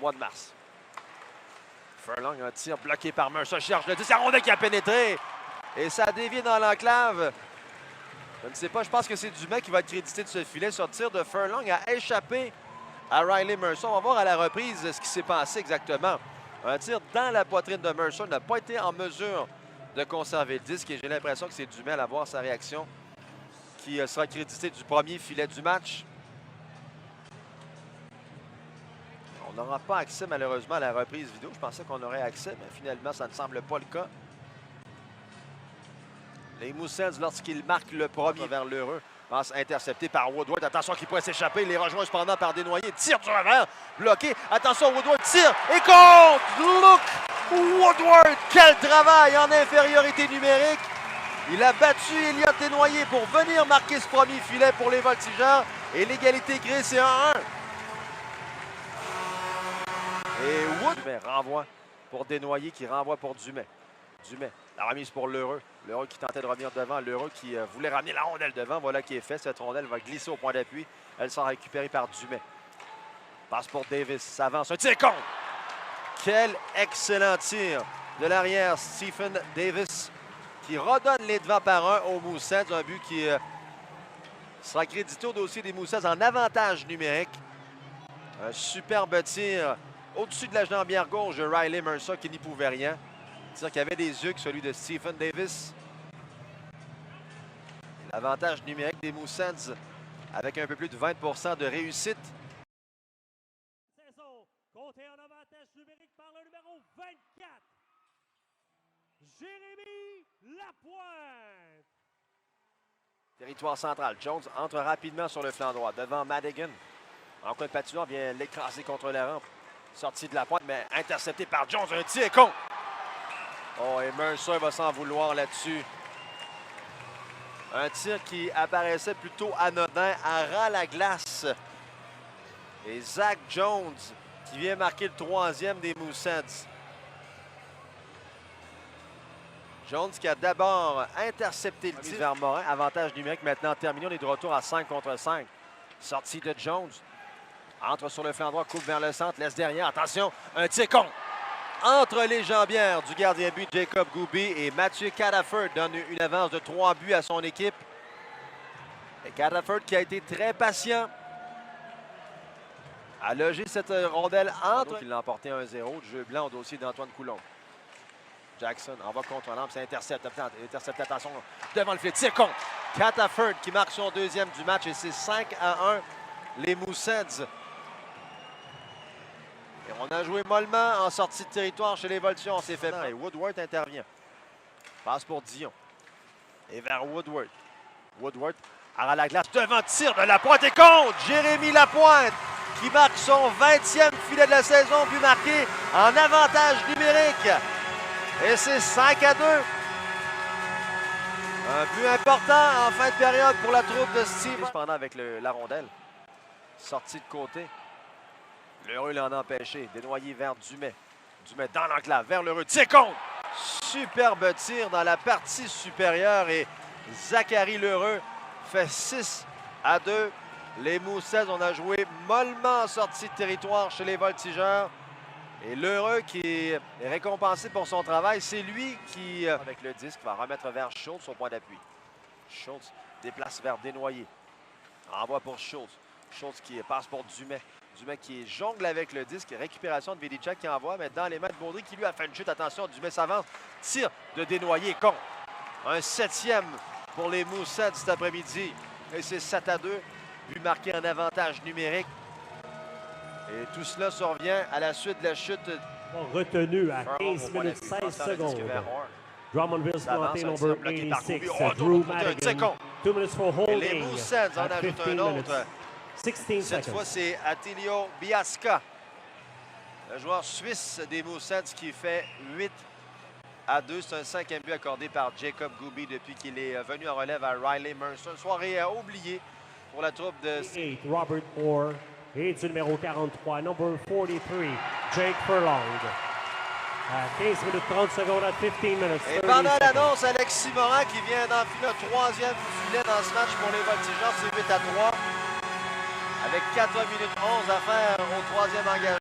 mois de mars. Furlong, un tir bloqué par Mercer, cherche le 10, c'est la rondelle qui a pénétré. Et ça a dévié dans l'enclave. Je ne sais pas, je pense que c'est Dumais qui va être crédité de ce filet. Ce tir de Furlong a échappé à Riley Mercer. On va voir à la reprise ce qui s'est passé exactement. Un tir dans la poitrine de Mercer n'a pas été en mesure de conserver le disque. Et j'ai l'impression que c'est Dumais à voir sa réaction qui sera crédité du premier filet du match. On n'aura pas accès malheureusement à la reprise vidéo. Je pensais qu'on aurait accès, mais finalement, ça ne semble pas le cas. Les Moussets, lorsqu'ils marquent le premier vers l'heureux, passe intercepté par Woodward. Attention qu'il pourrait s'échapper. Il est rejoint cependant par Desnoyers. Tire du revers, bloqué. Attention, Woodward tire et compte! Look! Woodward, quel travail en infériorité numérique! Il a battu Elliott Desnoyers pour venir marquer ce premier filet pour les Voltigeurs. Et l'égalité créée, c'est 1-1. Et Woodward renvoie pour Desnoyers qui renvoie pour Dumais. Dumais, la remise pour Lheureux. Lheureux qui tentait de revenir devant. Lheureux qui voulait ramener la rondelle devant. Voilà qui est fait. Cette rondelle va glisser au point d'appui. Elle sera récupérée par Dumais. Passe pour Davis. S'avance. Un tir contre! Quel excellent tir de l'arrière Stephen Davis qui redonne les devants par un aux Moussets. Un but qui sera crédité au dossier des Moussets en avantage numérique. Un superbe tir au-dessus de la jambière gauche de Riley Mercer qui n'y pouvait rien. Tir qui avait des yeux que celui de Stephen Davis. L'avantage numérique des Moussets avec un peu plus de 20% de réussite. Compté en avantage numérique par le numéro 24. Jérémy Lapointe. Territoire central. Jones entre rapidement sur le flanc droit devant Madigan. En coin de patinoire, vient l'écraser contre la rampe. Sortie de Lapointe, mais intercepté par Jones. Un tir contre. Oh, et Mercer va s'en vouloir là-dessus. Un tir qui apparaissait plutôt anodin à ras la glace. Et Zach Jones qui vient marquer le troisième des Moussets. Jones qui a d'abord intercepté le tir vers Morin. Avantage numérique maintenant terminé. On est de retour à 5 contre 5. Sortie de Jones. Entre sur le flanc droit, coupe vers le centre, laisse derrière. Attention, un tir contre. Entre les jambières du gardien but Jacob Goubi et Mathieu Cataford donne une avance de 3 buts à son équipe. Et Cataford qui a été très patient a logé cette rondelle entre. Il l'a emporté 1-0 de jeu blanc au dossier d'Antoine Coulomb. Jackson envoie contre l'ampe, ça intercepte, attention devant le filet, tir contre. Cataford qui marque son deuxième du match et c'est 5-1 les Moussets. Et on a joué mollement en sortie de territoire chez les Voltigeurs. On s'est fait mal. Et Woodward intervient. Passe pour Dion. Et vers Woodward. Woodward à la glace devant tir de Lapointe et contre. Jérémy Lapointe qui marque son 20e filet de la saison. But marqué en avantage numérique. Et c'est 5-2. Un but important en fin de période pour la troupe de Steve. Cependant avec la rondelle. Sortie de côté. L'heureux l'en a empêché. Desnoyers vers Dumais. Dumais dans l'enclave, vers l'heureux. Tir contre! Superbe tir dans la partie supérieure et Zachary L'heureux fait 6-2. Les Moussets, on a joué mollement en sortie de territoire chez les Voltigeurs. Et L'heureux qui est récompensé pour son travail, c'est lui qui, avec le disque, va remettre vers Schultz au point d'appui. Schultz déplace vers Desnoyers. Envoie pour Schultz. Schultz qui passe pour Dumais. Dumais qui jongle avec le disque. Récupération de Vidicek qui envoie, mais dans les mains de Baudry qui lui a fait une chute. Attention, Dumais s'avance. Tir de Desnoyers contre. Un 7e pour les Moussets cet après-midi. Et c'est 7-2. But marqué en avantage numérique. Et tout cela survient à la suite de la chute. Retenu à 15 minutes 16 secondes. Drummondville's penalty number 86, Drew Madigan. 2 minutes for holding. Les Moussets en ajoutent un autre. 16 Cette fois, c'est Attilio Biasca, le joueur suisse des Moussets qui fait 8-2. C'est un 5e but accordé par Jacob Goubi depuis qu'il est venu en relève à Riley Mercer. Une soirée oubliée pour la troupe de... Robert Orr et du numéro 43, number 43, Jake Furlong. 15 minutes 30 secondes à 15 minutes. Et pendant l'annonce, Alexis Morin qui vient d'enfiler un 3e filet dans ce match pour les Voltigeurs. C'est 8-3. Avec 4 minutes 11 à faire au 3e engagement.